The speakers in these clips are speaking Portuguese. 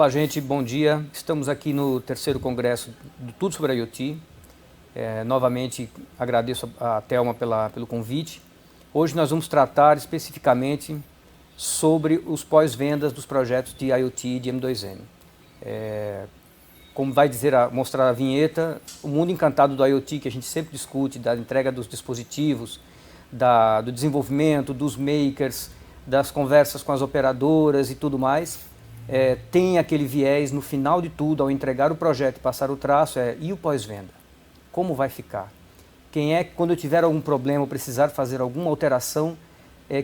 Olá, gente, bom dia. Estamos aqui no terceiro congresso do Tudo sobre IoT. Novamente agradeço a Thelma pelo convite. Hoje nós vamos tratar especificamente sobre os pós-vendas dos projetos de IoT de M2M. Como vai mostrar a vinheta, o mundo encantado do IoT que a gente sempre discute, da entrega dos dispositivos, do desenvolvimento, dos makers, das conversas com as operadoras e tudo mais, tem aquele viés no final de tudo, ao entregar o projeto e passar o traço, e o pós-venda? Como vai ficar? Quem é que, quando eu tiver algum problema ou precisar fazer alguma alteração,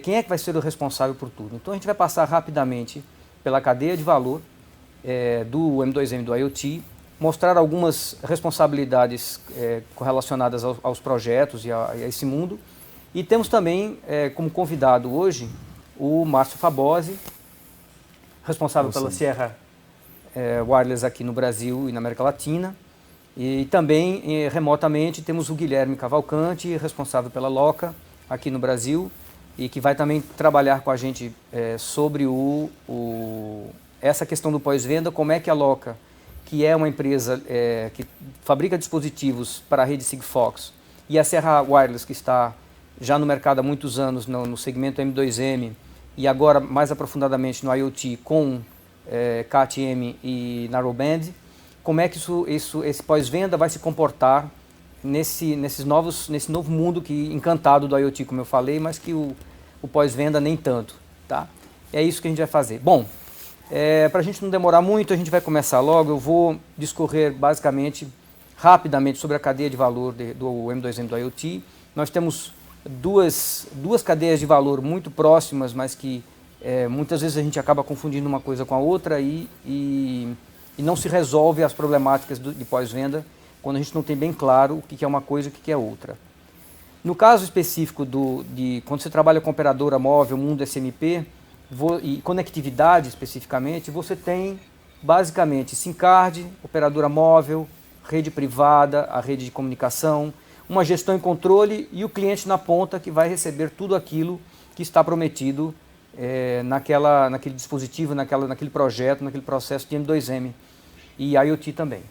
quem é que vai ser o responsável por tudo? Então a gente vai passar rapidamente pela cadeia de valor do M2M do IoT, mostrar algumas responsabilidades correlacionadas aos projetos e a esse mundo. E temos também como convidado hoje o Márcio Fabosi, responsável pela Sierra Wireless aqui no Brasil e na América Latina. E também, remotamente, temos o Guilherme Cavalcante, responsável pela Loca aqui no Brasil, e que vai também trabalhar com a gente sobre essa questão do pós-venda, como é que a Loca, que é uma empresa que fabrica dispositivos para a rede Sigfox, e a Sierra Wireless, que está já no mercado há muitos anos no segmento M2M, e agora mais aprofundadamente no IoT com CAT-M e Narrowband, como é que esse pós-venda vai se comportar nesse novo mundo encantado do IoT, como eu falei, mas que o pós-venda nem tanto. Tá? É isso que a gente vai fazer. Bom, para a gente não demorar muito, a gente vai começar logo. Eu vou discorrer basicamente, rapidamente, sobre a cadeia de valor do M2M do IoT. Nós temos duas cadeias de valor muito próximas, mas que muitas vezes a gente acaba confundindo uma coisa com a outra e não se resolve as problemáticas de pós-venda quando a gente não tem bem claro o que é uma coisa e o que é outra. No caso específico quando você trabalha com operadora móvel, mundo SMP, e conectividade especificamente, você tem basicamente SIM card, operadora móvel, rede privada, a rede de comunicação, uma gestão e controle e o cliente na ponta que vai receber tudo aquilo que está prometido naquele dispositivo, naquele projeto, naquele processo de M2M e IoT também.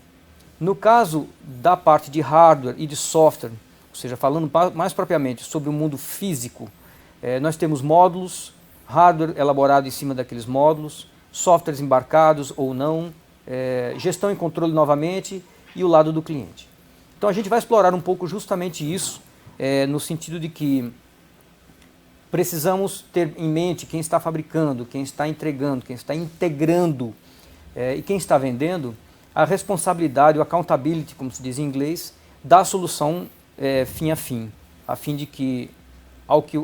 No caso da parte de hardware e de software, ou seja, falando mais propriamente sobre o mundo físico, nós temos módulos, hardware elaborado em cima daqueles módulos, softwares embarcados ou não, gestão e controle novamente e o lado do cliente. Então a gente vai explorar um pouco justamente isso, no sentido de que precisamos ter em mente quem está fabricando, quem está entregando, quem está integrando e quem está vendendo, a responsabilidade, o accountability, como se diz em inglês, da solução fim a fim de que,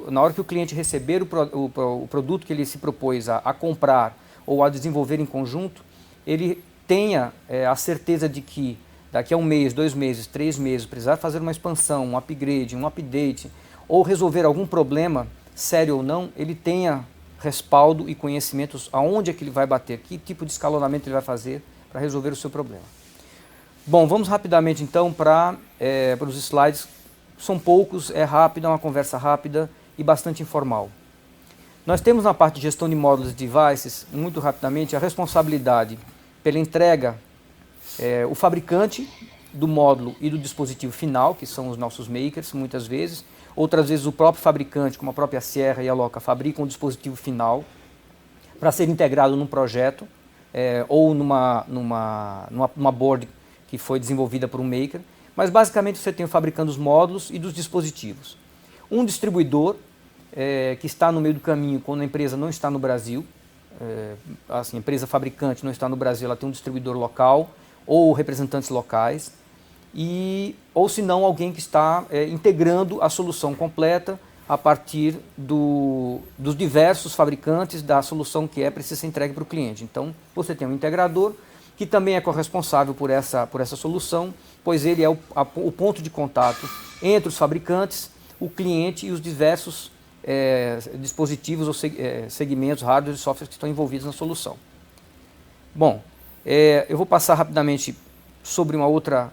na hora que o cliente receber o produto que ele se propôs a comprar ou a desenvolver em conjunto, ele tenha a certeza de que daqui a 1 mês, 2 meses, 3 meses, precisar fazer uma expansão, um upgrade, um update, ou resolver algum problema, sério ou não, ele tenha respaldo e conhecimentos aonde é que ele vai bater, que tipo de escalonamento ele vai fazer para resolver o seu problema. Bom, vamos rapidamente então para os slides. São poucos, é rápido, é uma conversa rápida e bastante informal. Nós temos na parte de gestão de módulos e devices, muito rapidamente, a responsabilidade pela entrega, o fabricante do módulo e do dispositivo final, que são os nossos makers, muitas vezes. Outras vezes o próprio fabricante, como a própria Sierra e a Loca, fabricam um dispositivo final para ser integrado num projeto ou numa board que foi desenvolvida por um maker. Mas basicamente você tem o fabricante dos módulos e dos dispositivos. Um distribuidor que está no meio do caminho quando a empresa não está no Brasil. Assim, a empresa fabricante não está no Brasil, ela tem um distribuidor local ou representantes locais. Ou se não, alguém que está integrando a solução completa a partir dos diversos fabricantes da solução que precisa ser entregue para o cliente. Então, você tem um integrador que também é corresponsável por essa solução, pois ele é o ponto de contato entre os fabricantes, o cliente e os diversos dispositivos ou segmentos, hardware e software que estão envolvidos na solução. Bom, eu vou passar rapidamente sobre uma outra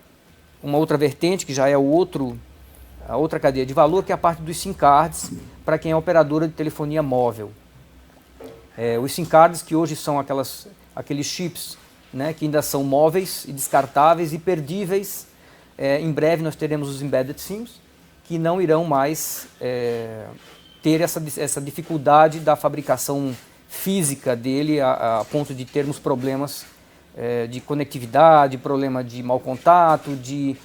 vertente, que já é a outra cadeia de valor, que é a parte dos SIM cards, para quem é operadora de telefonia móvel. Os SIM cards, que hoje são aqueles chips né, que ainda são móveis e descartáveis e perdíveis. Em breve nós teremos os embedded SIMs, que não irão mais ter essa dificuldade da fabricação física dele a ponto de termos problemas de conectividade, problema de mau contato, de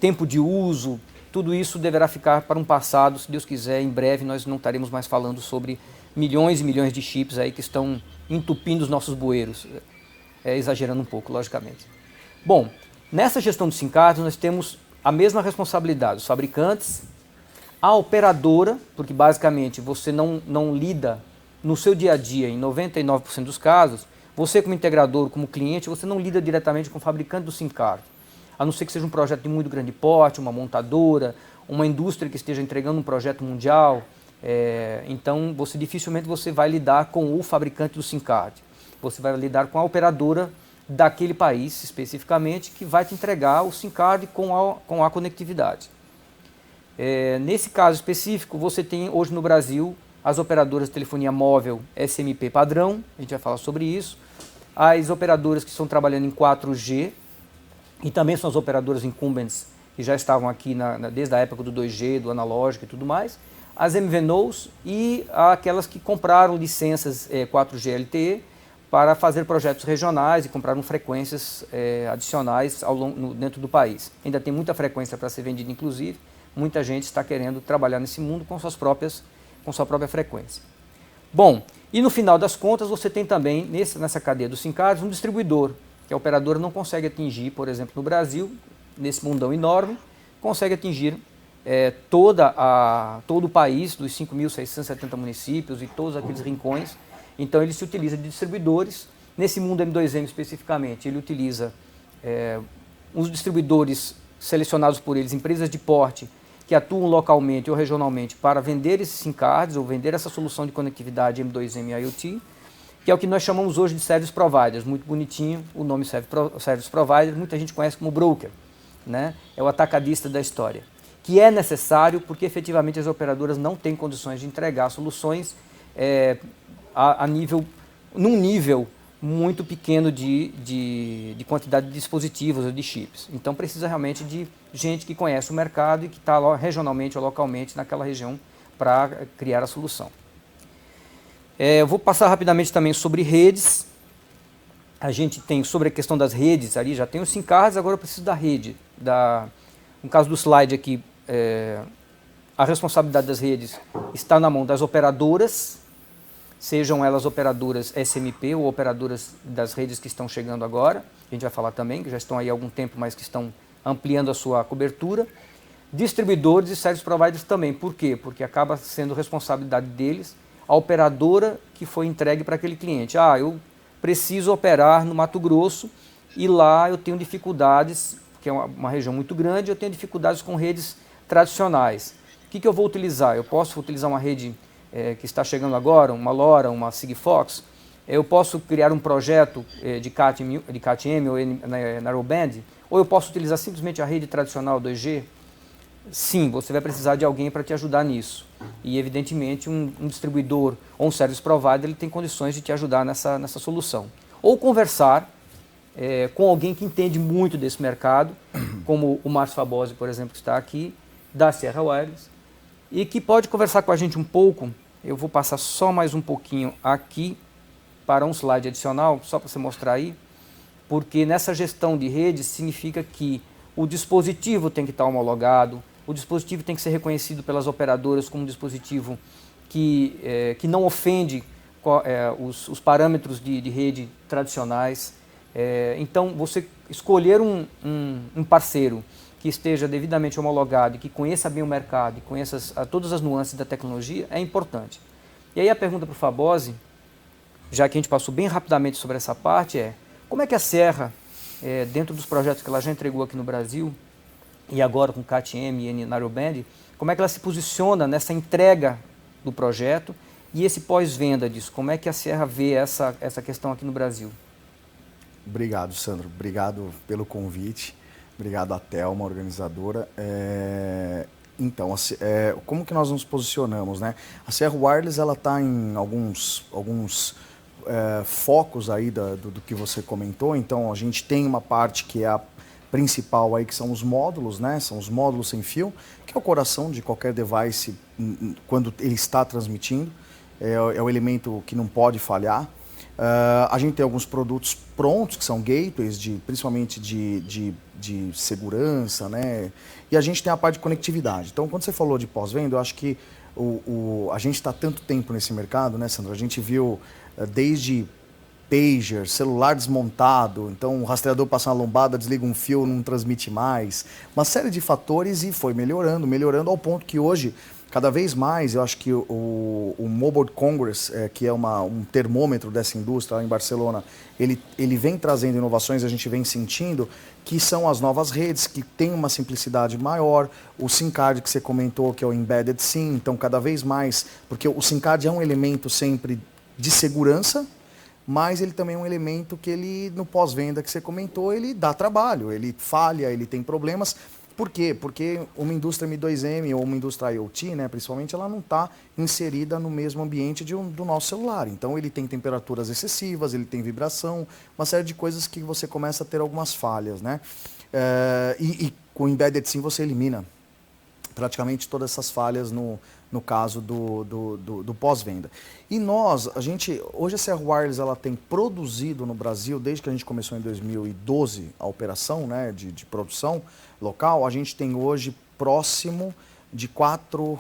tempo de uso. Tudo isso deverá ficar para um passado, se Deus quiser. Em breve nós não estaremos mais falando sobre milhões e milhões de chips aí que estão entupindo os nossos bueiros, exagerando um pouco, logicamente. Bom, nessa gestão de SIM cards nós temos a mesma responsabilidade, os fabricantes, a operadora, porque basicamente você não lida no seu dia a dia, em 99% dos casos, você como integrador, como cliente, você não lida diretamente com o fabricante do SIM card, a não ser que seja um projeto de muito grande porte, uma montadora, uma indústria que esteja entregando um projeto mundial. Então dificilmente você vai lidar com o fabricante do SIM card, você vai lidar com a operadora daquele país especificamente que vai te entregar o SIM card com a conectividade. Nesse caso específico, você tem hoje no Brasil as operadoras de telefonia móvel SMP padrão, a gente vai falar sobre isso, as operadoras que estão trabalhando em 4G e também são as operadoras incumbents que já estavam aqui desde a época do 2G, do analógico e tudo mais, as MVNOs e aquelas que compraram licenças 4G LTE para fazer projetos regionais e compraram frequências adicionais dentro do país. Ainda tem muita frequência para ser vendida, inclusive, muita gente está querendo trabalhar nesse mundo com sua própria frequência. Bom, e no final das contas você tem também, nessa cadeia dos SIM cards, um distribuidor, que a operadora não consegue atingir, por exemplo, no Brasil, nesse mundão enorme, consegue atingir todo o país, dos 5.670 municípios e todos aqueles rincões. Então ele se utiliza de distribuidores. Nesse mundo M2M especificamente, ele utiliza uns distribuidores selecionados por eles, empresas de porte, que atuam localmente ou regionalmente para vender esses SIM cards ou vender essa solução de conectividade M2M IoT, que é o que nós chamamos hoje de Service Providers. Muito bonitinho o nome Service Provider, muita gente conhece como broker, né? É o atacadista da história, que é necessário porque efetivamente as operadoras não têm condições de entregar soluções num nível muito pequeno de quantidade de dispositivos ou de chips. Então precisa realmente de gente que conhece o mercado e que está regionalmente ou localmente naquela região para criar a solução. Eu vou passar rapidamente também sobre redes. A gente tem sobre a questão das redes, ali já tem os SIM cards, agora eu preciso da rede. No caso do slide aqui, a responsabilidade das redes está na mão das operadoras, sejam elas operadoras SMP ou operadoras das redes que estão chegando agora, a gente vai falar também, que já estão aí há algum tempo, mas que estão ampliando a sua cobertura, distribuidores e service providers também. Por quê? Porque acaba sendo responsabilidade deles a operadora que foi entregue para aquele cliente. Eu preciso operar no Mato Grosso e lá eu tenho dificuldades, porque é uma região muito grande, eu tenho dificuldades com redes tradicionais. O que eu vou utilizar? Eu posso utilizar uma rede que está chegando agora, uma LoRa, uma Sigfox. Eu posso criar um projeto de CAT-M ou Narrowband, ou eu posso utilizar simplesmente a rede tradicional 2G. Sim, você vai precisar de alguém para te ajudar nisso. E evidentemente um distribuidor ou um service provider ele tem condições de te ajudar nessa solução. Ou conversar com alguém que entende muito desse mercado, como o Márcio Fabosi, por exemplo, que está aqui, da Sierra Wireless, e que pode conversar com a gente um pouco. Eu vou passar só mais um pouquinho aqui para um slide adicional, só para você mostrar aí, porque nessa gestão de redes significa que o dispositivo tem que estar homologado, o dispositivo tem que ser reconhecido pelas operadoras como um dispositivo que não ofende os parâmetros de rede tradicionais. Então, você escolher um parceiro que esteja devidamente homologado e que conheça bem o mercado e conheça todas as nuances da tecnologia é importante. E aí a pergunta para o Fabosi, já que a gente passou bem rapidamente sobre essa parte, como é que a Sierra, dentro dos projetos que ela já entregou aqui no Brasil, e agora com CAT-M e Narrowband, como é que ela se posiciona nessa entrega do projeto e esse pós-venda disso? Como é que a Sierra vê essa questão aqui no Brasil? Obrigado, Sandro. Obrigado pelo convite. Obrigado à Thelma, organizadora. Então, como que nós nos posicionamos, né? A Sierra Wireless ela está em alguns focos aí do que você comentou. Então, a gente tem uma parte que é a principal aí, que são os módulos, né? São os módulos sem fio, que é o coração de qualquer device quando ele está transmitindo. É o elemento que não pode falhar. A gente tem alguns produtos prontos, que são gateways, principalmente de segurança, né? E a gente tem a parte de conectividade. Então, quando você falou de pós-venda, eu acho que a gente está tanto tempo nesse mercado, né, Sandra? A gente viu desde pager, celular desmontado, então o rastreador passa uma lombada, desliga um fio, não transmite mais. Uma série de fatores e foi melhorando ao ponto que hoje, cada vez mais, eu acho que o Mobile Congress, que é um termômetro dessa indústria lá em Barcelona, ele vem trazendo inovações, a gente vem sentindo que são as novas redes, que tem uma simplicidade maior, o SIM card que você comentou, que é o Embedded SIM, então cada vez mais, porque o SIM card é um elemento sempre de segurança, mas ele também é um elemento que ele, no pós-venda que você comentou, ele dá trabalho, ele falha, ele tem problemas. Por quê? Porque uma indústria M2M ou uma indústria IoT, né, principalmente, ela não está inserida no mesmo ambiente do nosso celular. Então ele tem temperaturas excessivas, ele tem vibração, uma série de coisas que você começa a ter algumas falhas, né? E com o Embedded SIM você elimina praticamente todas essas falhas no caso do pós-venda. E hoje a Serra Wireless ela tem produzido no Brasil, desde que a gente começou em 2012 a operação, né, de produção local, a gente tem hoje próximo de 4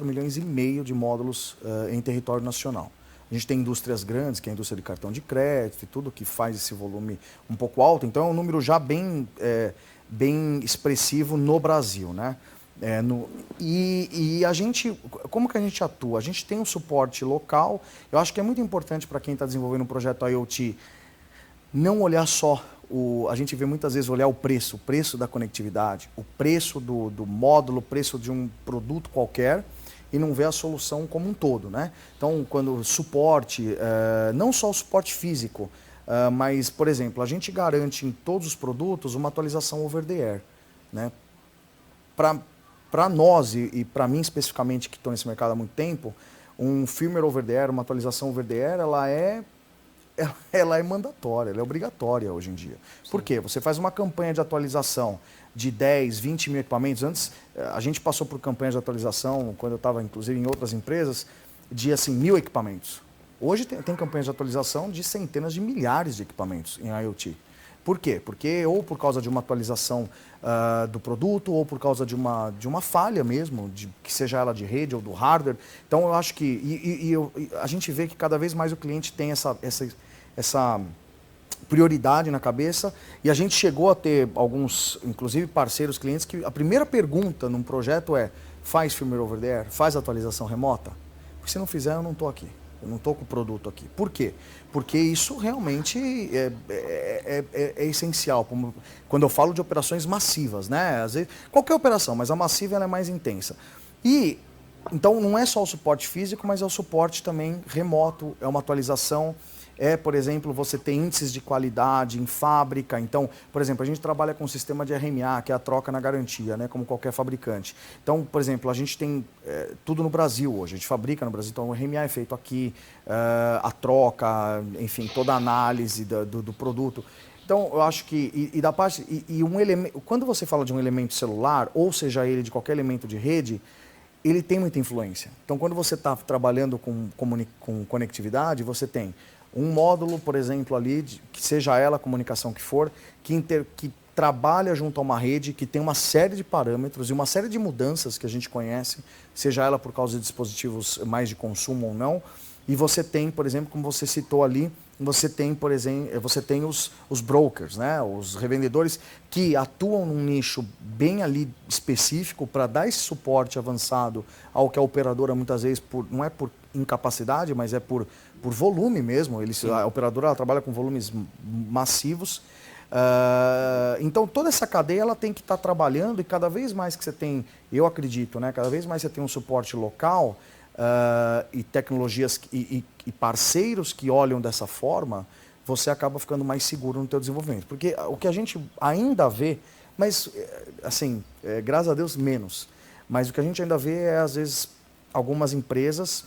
milhões e meio de módulos em território nacional. A gente tem indústrias grandes, que é a indústria de cartão de crédito e tudo, que faz esse volume um pouco alto, então é um número já bem expressivo no Brasil, né? E a gente, como que a gente atua? A gente tem um suporte local. Eu acho que é muito importante para quem está desenvolvendo um projeto IoT não olhar só, a gente vê muitas vezes olhar o preço da conectividade, o preço do módulo, o preço de um produto qualquer e não ver a solução como um todo, né? Então, quando suporte, não só o suporte físico, mas, por exemplo, a gente garante em todos os produtos uma atualização over the air, né? Para nós e para mim especificamente, que estou nesse mercado há muito tempo, um firmware over the air, uma atualização over the air, ela é mandatória, ela é obrigatória hoje em dia. Sim. Por quê? Você faz uma campanha de atualização de 10, 20 mil equipamentos. Antes, a gente passou por campanhas de atualização, quando eu estava inclusive em outras empresas, de assim, 1000 equipamentos. Hoje tem campanhas de atualização de centenas de milhares de equipamentos em IoT. Por quê? Porque ou por causa de uma atualização do produto, ou por causa de uma falha mesmo, que seja ela de rede ou do hardware. Então eu acho que a gente vê que cada vez mais o cliente tem essa prioridade na cabeça, e a gente chegou a ter alguns, inclusive parceiros clientes, que a primeira pergunta num projeto é: faz firmware over the air? Faz atualização remota? Porque se não fizer, eu não estou aqui. Eu não estou com o produto aqui. Por quê? Porque isso realmente é essencial. Quando eu falo de operações massivas, né? Às vezes, qualquer operação, mas a massiva ela é mais intensa. Então não é só o suporte físico, mas é o suporte também remoto, é uma atualização. Por exemplo, você tem índices de qualidade em fábrica. Então, por exemplo, a gente trabalha com um sistema de RMA, que é a troca na garantia, né, como qualquer fabricante. Então, por exemplo, a gente tem tudo no Brasil hoje, a gente fabrica no Brasil, então o RMA é feito aqui, a troca, enfim, toda a análise do produto. Então, eu acho que, da parte, quando você fala de um elemento celular, ou seja ele de qualquer elemento de rede, ele tem muita influência. Então, quando você está trabalhando com conectividade, você tem um módulo, por exemplo, ali, que seja ela a comunicação que for, que trabalha junto a uma rede, que tem uma série de parâmetros e uma série de mudanças que a gente conhece, seja ela por causa de dispositivos mais de consumo ou não. E você tem, por exemplo, como você citou ali, você tem os brokers, né? Os revendedores que atuam num nicho bem ali específico para dar esse suporte avançado ao que a operadora muitas vezes, não é por incapacidade, mas é por volume mesmo. A operadora ela trabalha com volumes massivos. Então toda essa cadeia ela tem que estar trabalhando, e cada vez mais que você tem, eu acredito, né? Cada vez mais você tem um suporte local, e tecnologias e parceiros que olham dessa forma, você acaba ficando mais seguro no teu desenvolvimento. Porque o que a gente ainda vê, mas assim, graças a Deus menos, mas o que a gente ainda vê é às vezes algumas empresas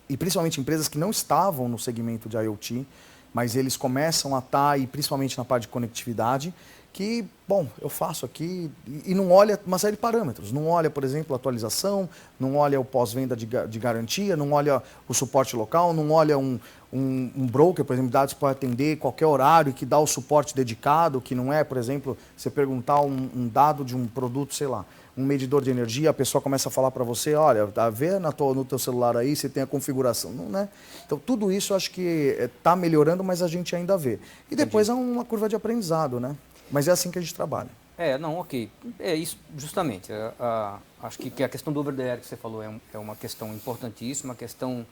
e principalmente empresas que não estavam no segmento de IoT, mas eles começam a estar, e principalmente na parte de conectividade, que, bom, eu faço aqui e não olha uma série de parâmetros. Não olha, por exemplo, a atualização, não olha o pós-venda de garantia, não olha o suporte local, não olha um broker, por exemplo, dados para atender qualquer horário que dá o suporte dedicado, que não é, por exemplo, você perguntar um dado de um produto, sei lá, um medidor de energia, a pessoa começa a falar para você, olha, tá vendo no teu celular aí, você tem a configuração, não, né? Então, tudo isso eu acho que está melhorando, mas a gente ainda vê. E depois é uma curva de aprendizado, né? Mas é assim que a gente trabalha. Não, ok. É isso, justamente. Acho que a questão do over the air que você falou é uma questão importantíssima, a questão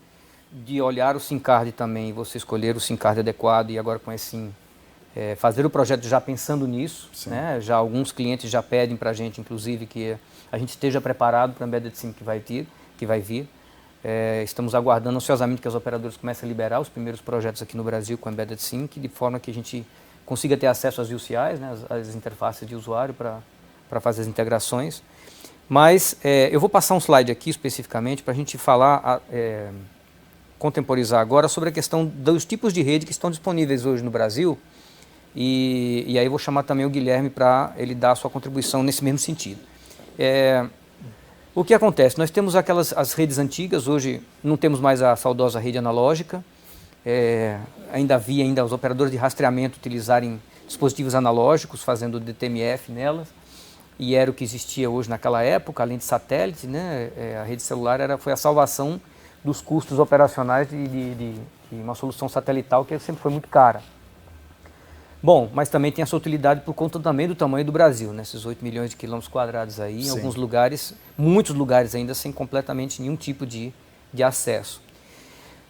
de olhar o SIM card também, você escolher o SIM card adequado e agora com esse SIM, fazer o projeto já pensando nisso, né? Já alguns clientes já pedem para a gente, inclusive, que a gente esteja preparado para o embedded SIM que vai vir. Estamos aguardando ansiosamente que as operadoras comecem a liberar os primeiros projetos aqui no Brasil com embedded SIM, de forma que a gente consiga ter acesso às UCIs, né, as interfaces de usuário para fazer as integrações. Mas eu vou passar um slide aqui especificamente para a gente falar, contemporizar agora sobre a questão dos tipos de rede que estão disponíveis hoje no Brasil. E aí eu vou chamar também o Guilherme para ele dar a sua contribuição nesse mesmo sentido. O que acontece? Nós temos as redes antigas, hoje não temos mais a saudosa rede analógica. Ainda havia os operadores de rastreamento utilizarem dispositivos analógicos, fazendo DTMF nelas, e era o que existia hoje naquela época, além de satélite, né? A rede celular foi a salvação dos custos operacionais de uma solução satelital que sempre foi muito cara. Bom, mas também tem a sua utilidade por conta também do tamanho do Brasil, né? Esses 8 milhões de quilômetros quadrados aí, em alguns lugares, muitos lugares ainda sem completamente nenhum tipo de acesso.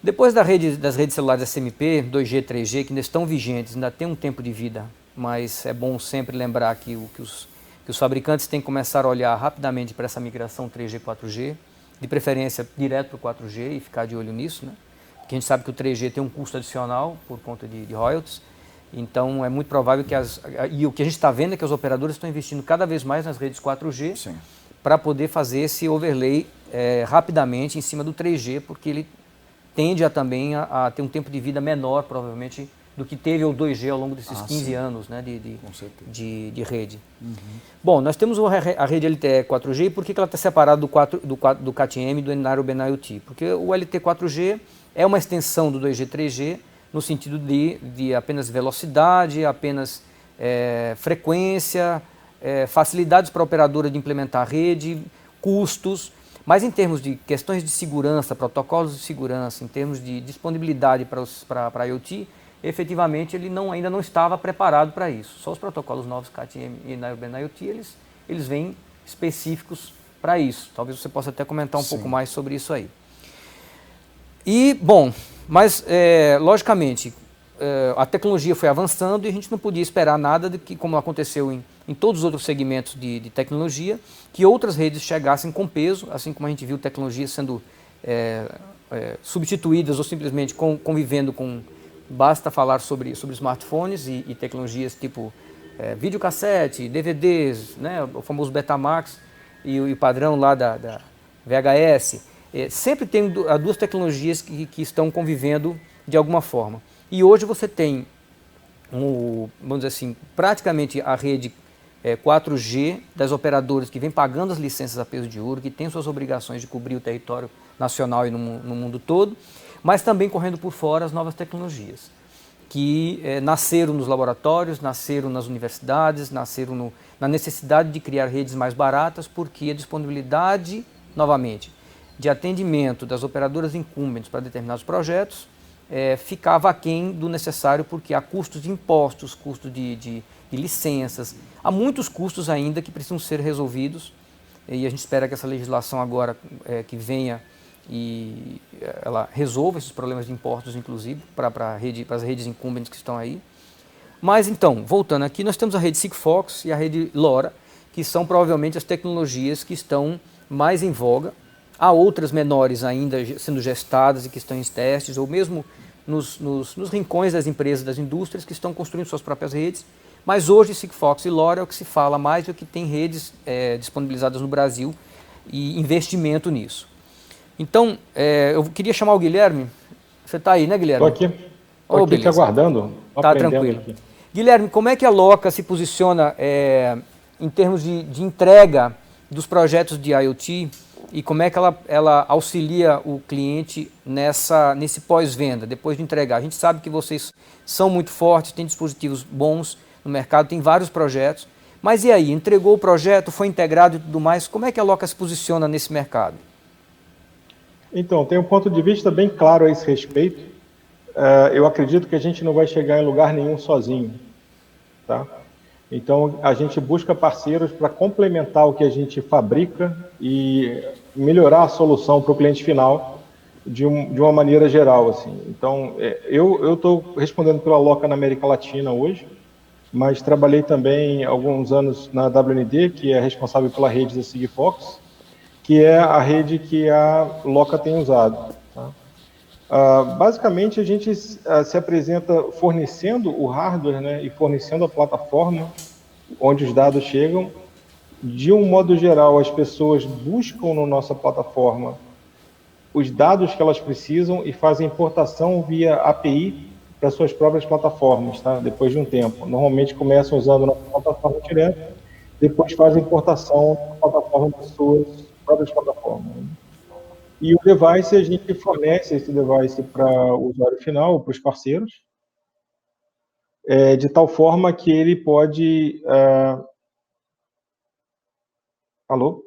Depois das redes celulares SMP, 2G, 3G, que ainda estão vigentes, ainda tem um tempo de vida, mas é bom sempre lembrar que os fabricantes têm que começar a olhar rapidamente para essa migração 3G, 4G, de preferência direto para o 4G e ficar de olho nisso, né? Porque a gente sabe que o 3G tem um custo adicional por conta de royalties, então é muito provável e o que a gente está vendo é que os operadores estão investindo cada vez mais nas redes 4G para poder fazer esse overlay rapidamente em cima do 3G, porque ele tende também a ter um tempo de vida menor, provavelmente, do que teve o 2G ao longo desses 15 anos, né, de rede. Bom, nós temos a rede LTE 4G, e por que ela está separada do CAT-M e do Narrowband IoT? Porque o LTE 4G é uma extensão do 2G 3G, no sentido de apenas velocidade, apenas frequência, facilidades para a operadora de implementar a rede, custos. Mas em termos de questões de segurança, protocolos de segurança, em termos de disponibilidade para a IoT, efetivamente ele ainda não estava preparado para isso. Só os protocolos novos CAT-M e Narrowband IoT, eles vêm específicos para isso. Talvez você possa até comentar um pouco mais sobre isso aí. E, bom, mas logicamente a tecnologia foi avançando e a gente não podia esperar nada de que, como aconteceu em todos os outros segmentos de tecnologia, que outras redes chegassem com peso, assim como a gente viu tecnologias sendo substituídas ou simplesmente convivendo com... Basta falar sobre smartphones e tecnologias tipo videocassete, DVDs, né, o famoso Betamax e o padrão lá da VHS. Sempre tem duas tecnologias que estão convivendo de alguma forma. E hoje você tem, vamos dizer assim, praticamente a rede 4G das operadoras que vem pagando as licenças a peso de ouro, que tem suas obrigações de cobrir o território nacional e no mundo todo, mas também correndo por fora as novas tecnologias, que nasceram nos laboratórios, nasceram nas universidades, nasceram na necessidade de criar redes mais baratas, porque a disponibilidade, novamente, de atendimento das operadoras incumbentes para determinados projetos ficava aquém do necessário, porque há custos de impostos, custos de licenças, há muitos custos ainda que precisam ser resolvidos, e a gente espera que essa legislação agora que venha e ela resolva esses problemas de impostos, inclusive, para as redes incumbentes que estão aí. Mas então, voltando aqui, nós temos a rede Sigfox e a rede LoRa, que são provavelmente as tecnologias que estão mais em voga. Há outras menores ainda sendo gestadas e que estão em testes, ou mesmo nos rincões das empresas, das indústrias, que estão construindo suas próprias redes. Mas hoje Sigfox e LoRa é o que se fala mais, e o que tem redes disponibilizadas no Brasil e investimento nisso. Então, eu queria chamar o Guilherme. Você está aí, né, Guilherme? Estou aqui, tô aqui te aguardando, Tá aprendendo tranquilo. aqui. Guilherme, como é que a Loca se posiciona em termos de entrega dos projetos de IoT e como é que ela auxilia o cliente nesse pós-venda, depois de entregar? A gente sabe que vocês são muito fortes, têm dispositivos bons no mercado, tem vários projetos, mas e aí, entregou o projeto, foi integrado e tudo mais, como é que a Loca se posiciona nesse mercado? Então, tem um ponto de vista bem claro a esse respeito. Eu acredito que a gente não vai chegar em lugar nenhum sozinho, tá? Então, a gente busca parceiros para complementar o que a gente fabrica e melhorar a solução para o cliente final de uma maneira geral, assim. Então, eu estou respondendo pela Loca na América Latina hoje, mas trabalhei também alguns anos na WND, que é responsável pela rede da Sigfox, que é a rede que a Loca tem usado, tá? Basicamente, a gente se apresenta fornecendo o hardware, né, e fornecendo a plataforma onde os dados chegam. De um modo geral, as pessoas buscam na nossa plataforma os dados que elas precisam e fazem importação via API para suas próprias plataformas, tá? Depois de um tempo. Normalmente começam usando a nossa plataforma direto, depois fazem importação na plataforma das suas próprias plataformas. E o device, a gente fornece esse device para o usuário final, para os parceiros, de tal forma que ele pode... Alô?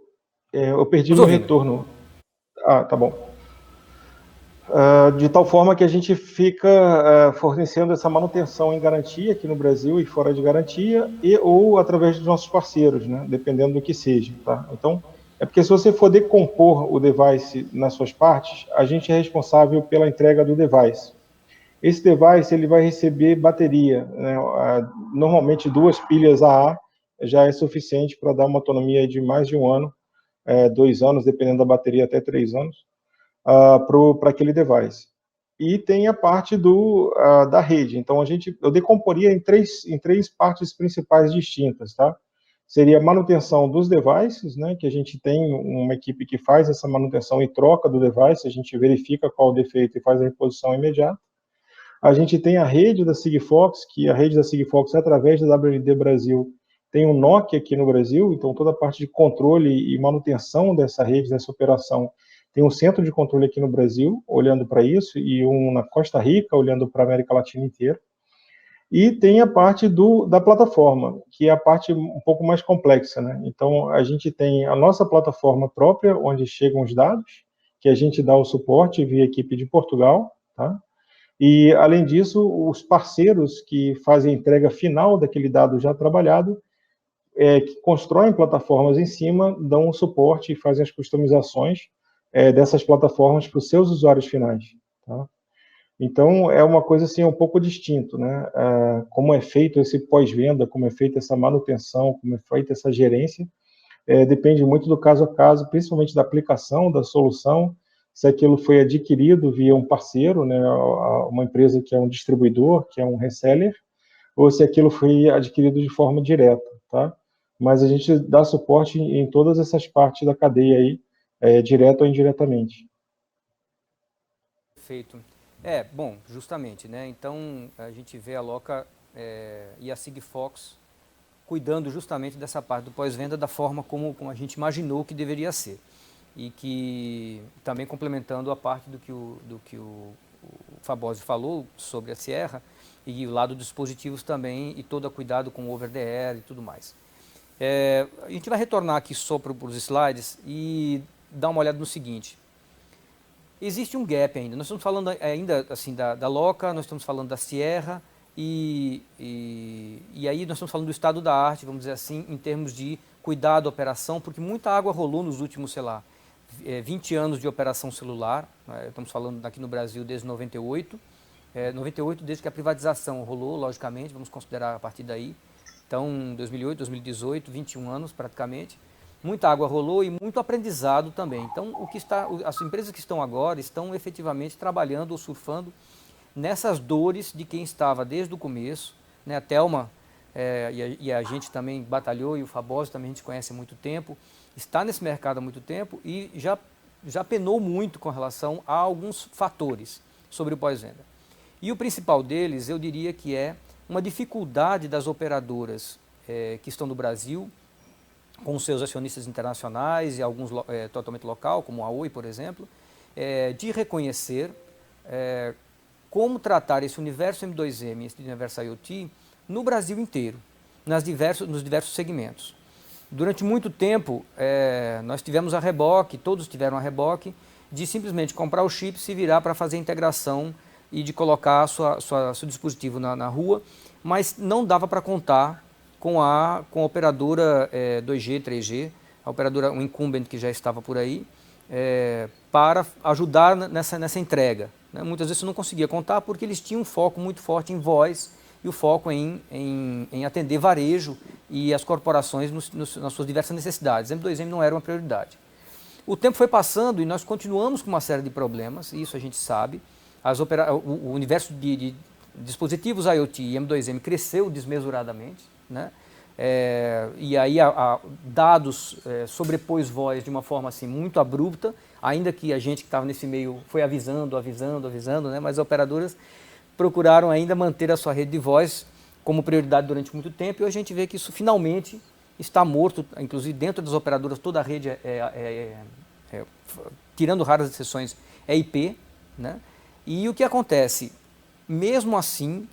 Eu perdi Nos meu ouvindo. retorno. Tá bom. De tal forma que a gente fica fornecendo essa manutenção em garantia aqui no Brasil e fora de garantia, ou através dos nossos parceiros, né? Dependendo do que seja, tá? Então, é porque se você for decompor o device nas suas partes, a gente é responsável pela entrega do device. Esse device ele vai receber bateria, né? Normalmente 2 pilhas AA já é suficiente para dar uma autonomia de mais de 1 ano, 2 anos, dependendo da bateria, até 3 anos, para aquele device. E tem a parte da rede. Então, eu decomporia em três partes principais distintas, tá? Seria a manutenção dos devices, né, que a gente tem uma equipe que faz essa manutenção e troca do device, a gente verifica qual o defeito e faz a reposição imediata. A gente tem a rede da Sigfox, que a rede da Sigfox, através da WND Brasil, tem um NOC aqui no Brasil, então toda a parte de controle e manutenção dessa rede, dessa operação, tem um centro de controle aqui no Brasil, olhando para isso, e um na Costa Rica, olhando para a América Latina inteira. E tem a parte da plataforma, que é a parte um pouco mais complexa, né? Então, a gente tem a nossa plataforma própria, onde chegam os dados, que a gente dá o suporte via equipe de Portugal, tá? E, além disso, os parceiros que fazem a entrega final daquele dado já trabalhado, que constroem plataformas em cima, dão o suporte e fazem as customizações dessas plataformas para os seus usuários finais, tá? Então, é uma coisa assim um pouco distinto, né? Como é feito esse pós-venda, como é feita essa manutenção, como é feita essa gerência, depende muito do caso a caso, principalmente da aplicação da solução, se aquilo foi adquirido via um parceiro, né, uma empresa que é um distribuidor, que é um reseller, ou se aquilo foi adquirido de forma direta, tá? Mas a gente dá suporte em todas essas partes da cadeia aí, direto ou indiretamente. Perfeito. Bom, justamente, né? Então a gente vê a Loca e a Sigfox cuidando justamente dessa parte do pós-venda da forma como a gente imaginou que deveria ser. E que também complementando a parte do que o Fabozzi falou sobre a Sierra e o lado dos dispositivos também e todo o cuidado com o over-the-air e tudo mais. A gente vai retornar aqui só para os slides e dar uma olhada no seguinte. Existe um gap ainda. Nós estamos falando ainda assim da Loca, nós estamos falando da Sierra e aí nós estamos falando do estado da arte, vamos dizer assim, em termos de cuidado da operação, porque muita água rolou nos últimos, sei lá, 20 anos de operação celular. Estamos falando aqui no Brasil desde 98. 98 desde que a privatização rolou, logicamente, vamos considerar a partir daí. Então, 2008, 2018, 21 anos praticamente. Muita água rolou e muito aprendizado também. Então, as empresas que estão agora estão efetivamente trabalhando ou surfando nessas dores de quem estava desde o começo, né? A Thelma e a gente também batalhou, e o Fabozzi também a gente conhece há muito tempo, está nesse mercado há muito tempo e já já penou muito com relação a alguns fatores sobre o pós-venda. E o principal deles, eu diria que é uma dificuldade das operadoras que estão no Brasil, com seus acionistas internacionais e alguns totalmente local, como a Oi, por exemplo, de reconhecer como tratar esse universo M2M, esse universo IoT, no Brasil inteiro, nos diversos segmentos. Durante muito tempo, nós tivemos a reboque, todos tiveram a reboque, de simplesmente comprar o chip, se virar para fazer a integração e de colocar seu dispositivo na rua, mas não dava para contar com a operadora 2G, 3G, a operadora, um incumbent que já estava por aí, para ajudar nessa entrega. Né? Muitas vezes você não conseguia contar porque eles tinham um foco muito forte em voz e o foco em atender varejo e as corporações nas suas diversas necessidades. M2M não era uma prioridade. O tempo foi passando e nós continuamos com uma série de problemas, isso a gente sabe. O universo de dispositivos IoT e M2M cresceu desmesuradamente, né? E aí dados sobrepôs voz de uma forma assim muito abrupta, ainda que a gente que estava nesse meio foi avisando, né? Mas as operadoras procuraram ainda manter a sua rede de voz como prioridade durante muito tempo, e hoje a gente vê que isso finalmente está morto, inclusive dentro das operadoras toda a rede tirando raras exceções, é IP, né? E o que acontece? Mesmo assim,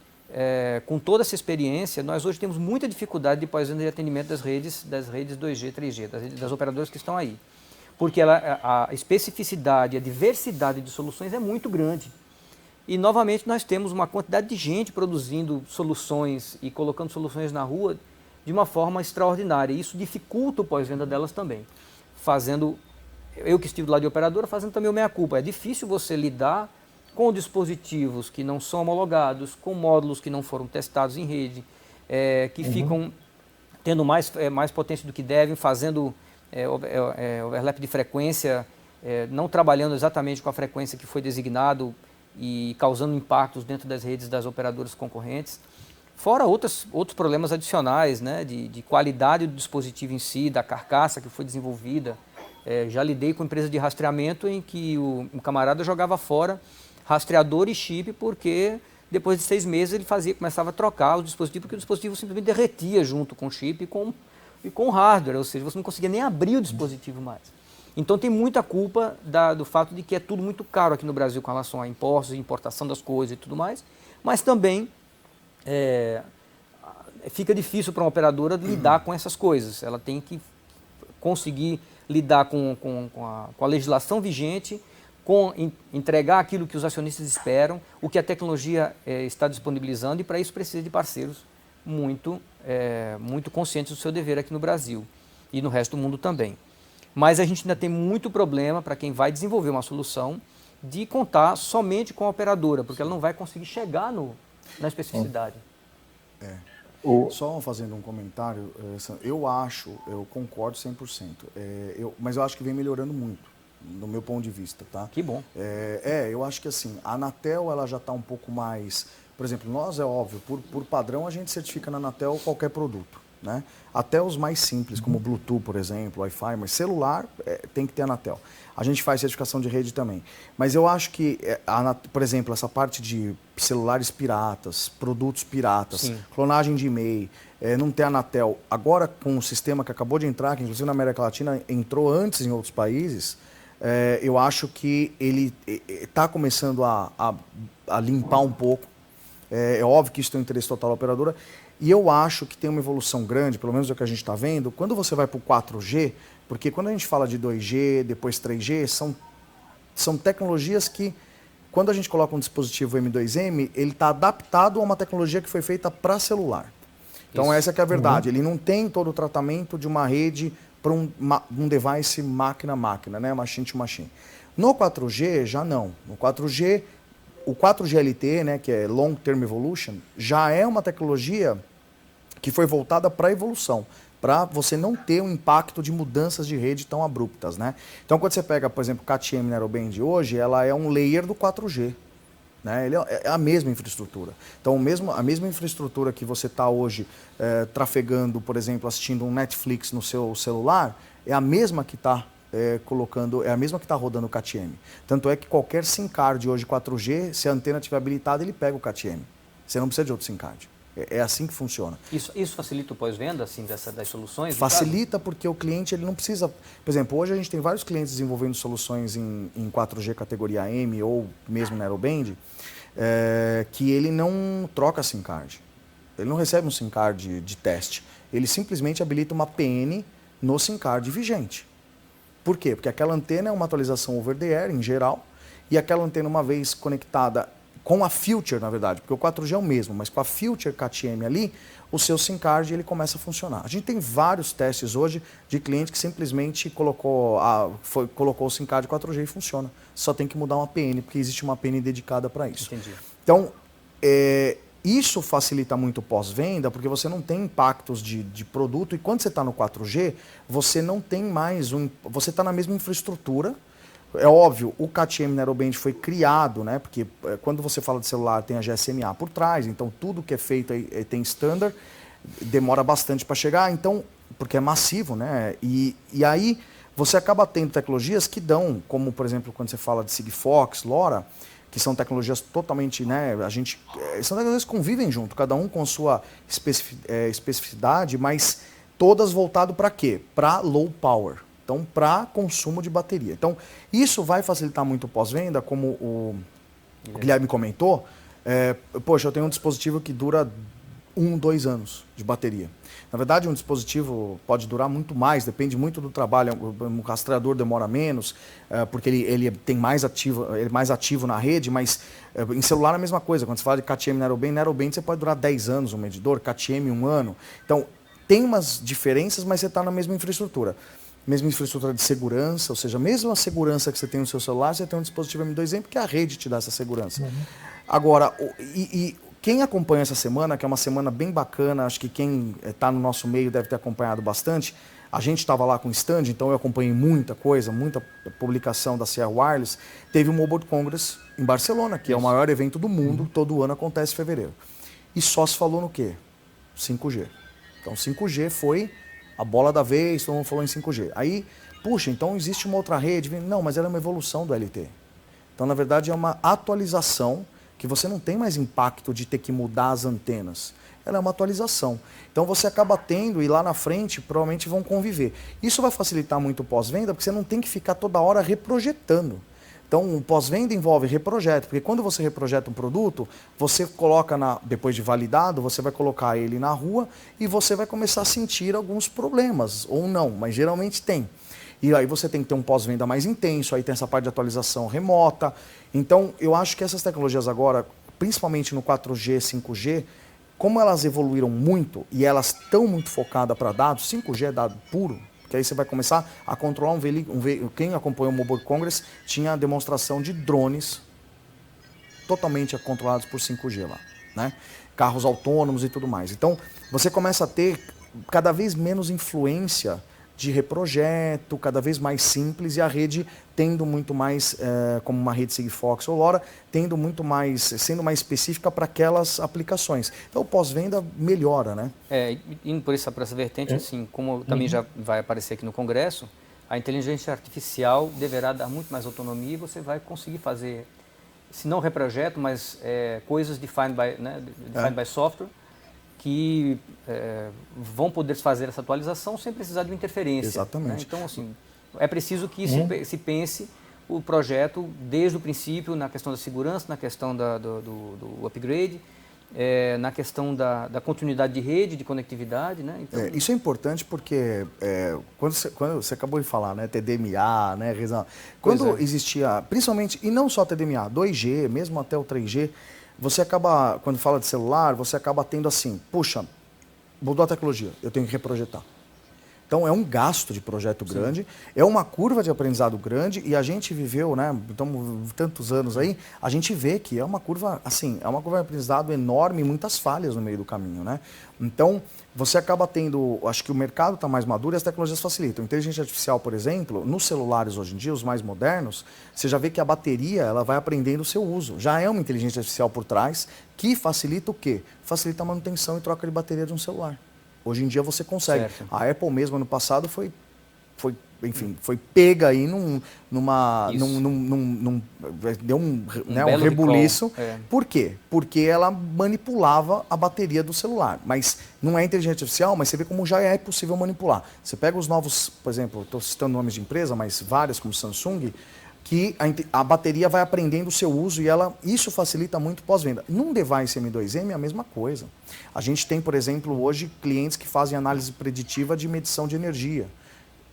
com toda essa experiência, nós hoje temos muita dificuldade de pós-venda de atendimento das redes 2G, 3G, das operadoras que estão aí. Porque a especificidade, a diversidade de soluções é muito grande. E, novamente, nós temos uma quantidade de gente produzindo soluções e colocando soluções na rua de uma forma extraordinária. E isso dificulta o pós-venda delas também. Eu que estive do lado de operadora, fazendo também o meia-culpa. É difícil você lidar com dispositivos que não são homologados, com módulos que não foram testados em rede, que ficam tendo mais potência do que devem, fazendo overlap de frequência, não trabalhando exatamente com a frequência que foi designado e causando impactos dentro das redes das operadoras concorrentes. Fora outros problemas adicionais, né, de qualidade do dispositivo em si, da carcaça que foi desenvolvida. Já lidei com empresas de rastreamento em que o camarada jogava fora rastreador e chip, porque depois de 6 meses ele começava a trocar o dispositivo, porque o dispositivo simplesmente derretia junto com o chip e com o hardware, ou seja, você não conseguia nem abrir o dispositivo mais. Então tem muita culpa do fato de que é tudo muito caro aqui no Brasil com relação a impostos, importação das coisas e tudo mais, mas também fica difícil para uma operadora lidar com essas coisas. Ela tem que conseguir lidar com a legislação vigente, entregar aquilo que os acionistas esperam, o que a tecnologia está disponibilizando, e para isso precisa de parceiros muito conscientes do seu dever aqui no Brasil e no resto do mundo também. Mas a gente ainda tem muito problema para quem vai desenvolver uma solução de contar somente com a operadora, porque ela não vai conseguir chegar na especificidade. Só fazendo um comentário, eu concordo 100%, mas eu acho que vem melhorando muito, no meu ponto de vista, tá? Que bom. Eu acho que assim, a Anatel ela já está um pouco mais, por exemplo, nós é óbvio, por padrão a gente certifica na Anatel qualquer produto, né? Até os mais simples, como Bluetooth, por exemplo, Wi-Fi, mas celular tem que ter Anatel. A gente faz certificação de rede também. Mas eu acho que, por exemplo, essa parte de celulares piratas, produtos piratas, sim, clonagem de e-mail, não ter Anatel. Agora, com o sistema que acabou de entrar, que inclusive na América Latina entrou antes em outros países, eu acho que ele está começando a limpar um pouco. É óbvio que isso tem um interesse total da operadora. E eu acho que tem uma evolução grande, pelo menos é o que a gente está vendo, quando você vai para o 4G, porque quando a gente fala de 2G, depois 3G, são tecnologias que, quando a gente coloca um dispositivo M2M, ele está adaptado a uma tecnologia que foi feita para celular. Então essa que é a verdade, ele não tem todo o tratamento de uma rede para um device máquina-máquina, né? Machine to machine. No 4G, já não. No 4G, o 4G LTE, né, que é Long Term Evolution, já é uma tecnologia que foi voltada para a evolução, para você não ter um impacto de mudanças de rede tão abruptas, né? Então, quando você pega, por exemplo, o CAT-M Narrowband hoje, ela é um layer do 4G. Né? Ele é a mesma infraestrutura. Então, a mesma infraestrutura que você está hoje trafegando, por exemplo, assistindo um Netflix no seu celular, é a mesma que está colocando, é a mesma que está rodando o CAT-M. Tanto é que qualquer SIM card hoje 4G, se a antena estiver habilitada, ele pega o CAT-M. Você não precisa de outro SIM card. É assim que funciona. Isso facilita o pós-venda, assim, das soluções? Facilita porque o cliente ele não precisa... Por exemplo, hoje a gente tem vários clientes desenvolvendo soluções em 4G categoria M ou mesmo Narrowband, que ele não troca SIM card. Ele não recebe um SIM card de teste. Ele simplesmente habilita uma PN no SIM card vigente. Por quê? Porque aquela antena é uma atualização over the air, em geral, e aquela antena, uma vez conectada com a Future, na verdade, porque o 4G é o mesmo, mas com a Future CAT-M ali, o seu SIM card ele começa a funcionar. A gente tem vários testes hoje de cliente que simplesmente colocou o SIM card 4G e funciona. Só tem que mudar uma PN, porque existe uma PN dedicada para isso. Entendi. Então, isso facilita muito o pós-venda, porque você não tem impactos de produto, e quando você está no 4G, você não tem mais você está na mesma infraestrutura. É óbvio, o CAT-M Narrowband foi criado, né? Porque quando você fala de celular tem a GSMA por trás, então tudo que é feito tem standard, demora bastante para chegar, então, porque é massivo, né? E aí você acaba tendo tecnologias que dão, como por exemplo quando você fala de Sigfox, LoRa, que são tecnologias totalmente, né? São tecnologias que convivem junto, cada um com sua especificidade, mas todas voltado para quê? Para low power. Então, para consumo de bateria. Então, isso vai facilitar muito o pós-venda, como o Guilherme comentou. Poxa, eu tenho um dispositivo que dura 2 anos de bateria. Na verdade, um dispositivo pode durar muito mais, depende muito do trabalho. Um rastreador demora menos, porque ele tem mais ativo, ele é mais ativo na rede, mas em celular é a mesma coisa. Quando você fala de CAT-M Narrowband você pode durar 10 anos um medidor, CAT-M 1 ano. Então, tem umas diferenças, mas você está na mesma infraestrutura. Mesma infraestrutura de segurança, ou seja, mesmo a segurança que você tem no seu celular, você tem um dispositivo M2M, porque a rede te dá essa segurança. Uhum. Agora, quem acompanha essa semana, que é uma semana bem bacana, acho que quem está no nosso meio deve ter acompanhado bastante, a gente estava lá com o stand, então eu acompanhei muita coisa, muita publicação da Sierra Wireless. Teve o Mobile Congress em Barcelona, que é o maior evento do mundo, todo ano acontece em fevereiro. E só se falou no quê? 5G. Então 5G foi a bola da vez, todo mundo falou em 5G. Aí, puxa, então existe uma outra rede. Não, mas ela é uma evolução do LTE. Então, na verdade, é uma atualização que você não tem mais impacto de ter que mudar as antenas. Ela é uma atualização. Então, você acaba tendo e lá na frente, provavelmente vão conviver. Isso vai facilitar muito o pós-venda, porque você não tem que ficar toda hora reprojetando. Então, o pós-venda envolve reprojeto, porque quando você reprojeta um produto, você coloca, depois de validado, você vai colocar ele na rua e você vai começar a sentir alguns problemas, ou não, mas geralmente tem. E aí você tem que ter um pós-venda mais intenso, aí tem essa parte de atualização remota. Então, eu acho que essas tecnologias agora, principalmente no 4G, 5G, como elas evoluíram muito e elas estão muito focadas para dados, 5G é dado puro, que aí você vai começar a controlar um veículo. Quem acompanhou o Mobile Congress tinha a demonstração de drones totalmente controlados por 5G lá, né? Carros autônomos e tudo mais. Então, você começa a ter cada vez menos influência de reprojeto, cada vez mais simples, e a rede tendo muito mais, como uma rede Sigfox ou LoRa, tendo muito mais, sendo mais específica para aquelas aplicações. Então o pós-venda melhora, né? Indo por essa vertente, assim, como também já vai aparecer aqui no Congresso, a inteligência artificial deverá dar muito mais autonomia e você vai conseguir fazer, se não reprojeto, mas coisas defined by software, que vão poder fazer essa atualização sem precisar de uma interferência. Exatamente. Né? Então, assim, é preciso que se pense o projeto desde o princípio na questão da segurança, na questão do upgrade, na questão da continuidade de rede, de conectividade. Né? Então, isso é importante porque, quando você acabou de falar, né, TDMA, né, quando existia, principalmente, e não só TDMA, 2G, mesmo até o 3G, você acaba, quando fala de celular, você acaba tendo assim, puxa, mudou a tecnologia, eu tenho que reprojetar. Então é um gasto de projeto grande, é uma curva de aprendizado grande, e a gente viveu, né, estamos tantos anos aí, a gente vê que é uma curva, assim, é uma curva de aprendizado enorme e muitas falhas no meio do caminho, né? Então você acaba tendo, acho que o mercado está mais maduro e as tecnologias facilitam. Inteligência artificial, por exemplo, nos celulares hoje em dia, os mais modernos, você já vê que a bateria ela vai aprendendo o seu uso. Já é uma inteligência artificial por trás que facilita o quê? Facilita a manutenção e troca de bateria de um celular. Hoje em dia você consegue. Certo. A Apple mesmo, ano passado, foi enfim, foi pega aí deu um rebuliço. Por quê? Porque ela manipulava a bateria do celular. Mas não é inteligência artificial, mas você vê como já é possível manipular. Você pega os novos, por exemplo, estou citando nomes de empresa, mas várias como Samsung, que a bateria vai aprendendo o seu uso e isso facilita muito pós-venda. Num device M2M é a mesma coisa. A gente tem, por exemplo, hoje clientes que fazem análise preditiva de medição de energia.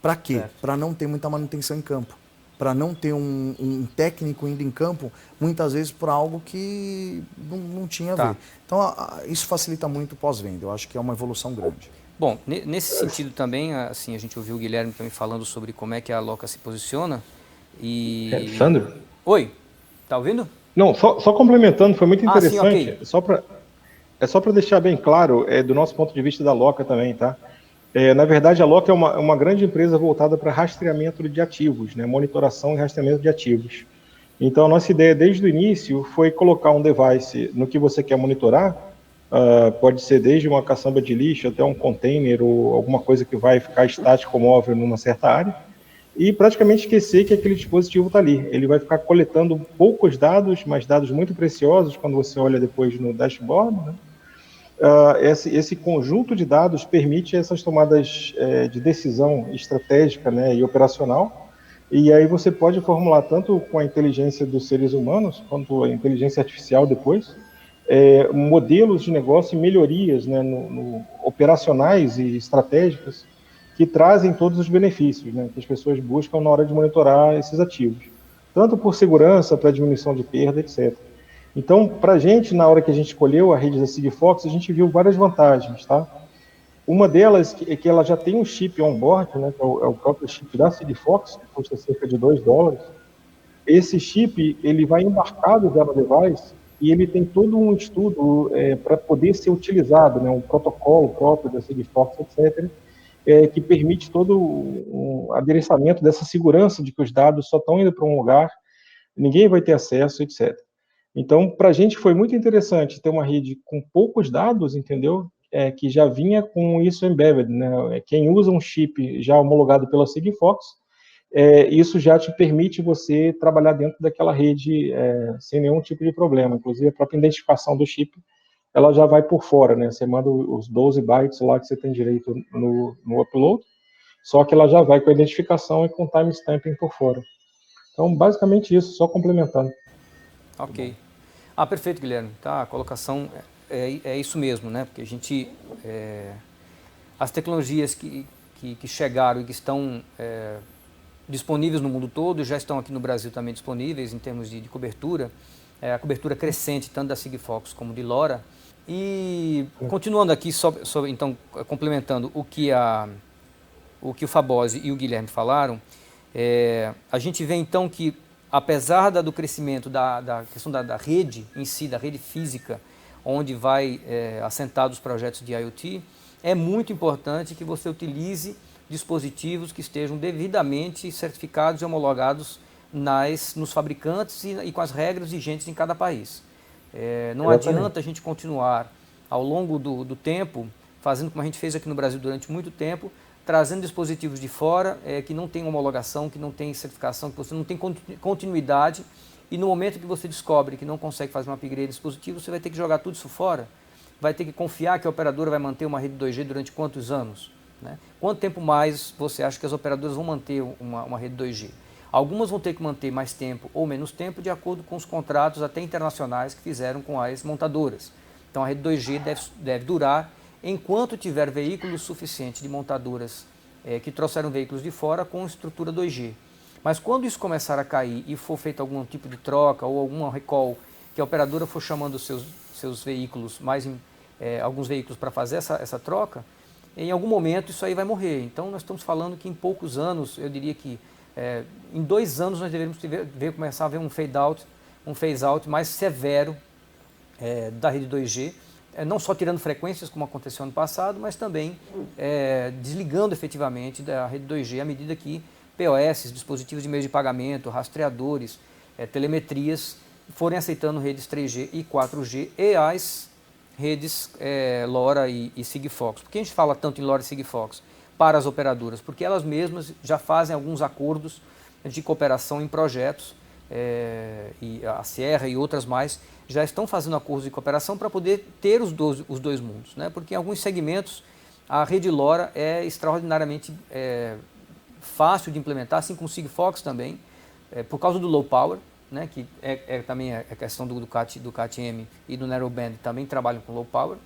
Para quê? Para não ter muita manutenção em campo. Para não ter um técnico indo em campo, muitas vezes por algo que não tinha a ver. Então, isso facilita muito o pós-venda. Eu acho que é uma evolução grande. Bom, nesse sentido também, assim, a gente ouviu o Guilherme também falando sobre como é que a Loca se posiciona. Sandro? Oi, tá ouvindo? Não, só complementando, foi muito interessante. Sim, okay. Só para deixar bem claro, do nosso ponto de vista da Loca também, tá? Na verdade, a Loca é uma grande empresa voltada para rastreamento de ativos, né? Monitoração e rastreamento de ativos. Então, a nossa ideia desde o início foi colocar um device no que você quer monitorar, pode ser desde uma caçamba de lixo até um container ou alguma coisa que vai ficar estático móvel numa certa área, e praticamente esquecer que aquele dispositivo está ali. Ele vai ficar coletando poucos dados, mas dados muito preciosos quando você olha depois no dashboard, né? Esse conjunto de dados permite essas tomadas de decisão estratégica, né, e operacional, e aí você pode formular tanto com a inteligência dos seres humanos, quanto a inteligência artificial depois, modelos de negócio e melhorias, né, operacionais e estratégicas que trazem todos os benefícios, né, que as pessoas buscam na hora de monitorar esses ativos, tanto por segurança, para diminuição de perda, etc. Então, para a gente, na hora que a gente escolheu a rede da Sigfox, a gente viu várias vantagens, tá? Uma delas é que ela já tem um chip on-board, né, que é o próprio chip da Sigfox, que custa cerca de $2. Esse chip, ele vai embarcado já no device e ele tem todo um estudo para poder ser utilizado, né, um protocolo próprio da Sigfox, etc., que permite todo o adereçamento dessa segurança de que os dados só estão indo para um lugar, ninguém vai ter acesso, etc. Então, para a gente foi muito interessante ter uma rede com poucos dados, entendeu? Que já vinha com isso embedded, né? Quem usa um chip já homologado pela Sigfox, isso já te permite você trabalhar dentro daquela rede sem nenhum tipo de problema. Inclusive, a própria identificação do chip, ela já vai por fora, né? Você manda os 12 bytes lá que você tem direito no upload, só que ela já vai com a identificação e com timestamping por fora. Então, basicamente isso, só complementando. Ok. Perfeito, Guilherme. Tá, a colocação é isso mesmo, né? Porque a gente... as tecnologias que chegaram e que estão disponíveis no mundo todo, já estão aqui no Brasil também disponíveis em termos de cobertura, a cobertura crescente tanto da Sigfox como de LoRa. E continuando aqui, então, complementando o que o Fabozzi e o Guilherme falaram, a gente vê então que, apesar do crescimento da questão da rede em si, da rede física, onde vai assentados os projetos de IoT, é muito importante que você utilize dispositivos que estejam devidamente certificados e homologados nos fabricantes e com as regras vigentes em cada país. Não adianta a gente continuar ao longo do tempo, fazendo como a gente fez aqui no Brasil durante muito tempo, trazendo dispositivos de fora que não tem homologação, que não tem certificação, que você não tem continuidade, e no momento que você descobre que não consegue fazer um upgrade de dispositivo, você vai ter que jogar tudo isso fora, vai ter que confiar que a operadora vai manter uma rede 2G durante quantos anos? Né? Quanto tempo mais você acha que as operadoras vão manter uma rede 2G? Algumas vão ter que manter mais tempo ou menos tempo de acordo com os contratos até internacionais que fizeram com as montadoras. Então a rede 2G deve durar enquanto tiver veículos suficientes de montadoras que trouxeram veículos de fora com estrutura 2G. Mas quando isso começar a cair e for feito algum tipo de troca ou alguma recall, que a operadora for chamando os seus veículos, alguns veículos para fazer essa troca, em algum momento isso aí vai morrer. Então nós estamos falando que em poucos anos, eu diria que em 2 anos nós devemos começar a ver um phase-out mais severo da rede 2G, não só tirando frequências, como aconteceu ano passado, mas também desligando efetivamente da rede 2G à medida que POS, dispositivos de meio de pagamento, rastreadores, telemetrias, forem aceitando redes 3G e 4G e as redes LoRa e Sigfox. Por que a gente fala tanto em LoRa e Sigfox? para as operadoras, porque elas mesmas já fazem alguns acordos de cooperação em projetos, e a Sierra e outras mais já estão fazendo acordos de cooperação para poder ter os dois mundos, né? Porque em alguns segmentos a rede LoRa é extraordinariamente fácil de implementar, assim como o Sigfox também, por causa do low power, né? Que também a questão do CAT-M e do Narrowband também trabalham com low power,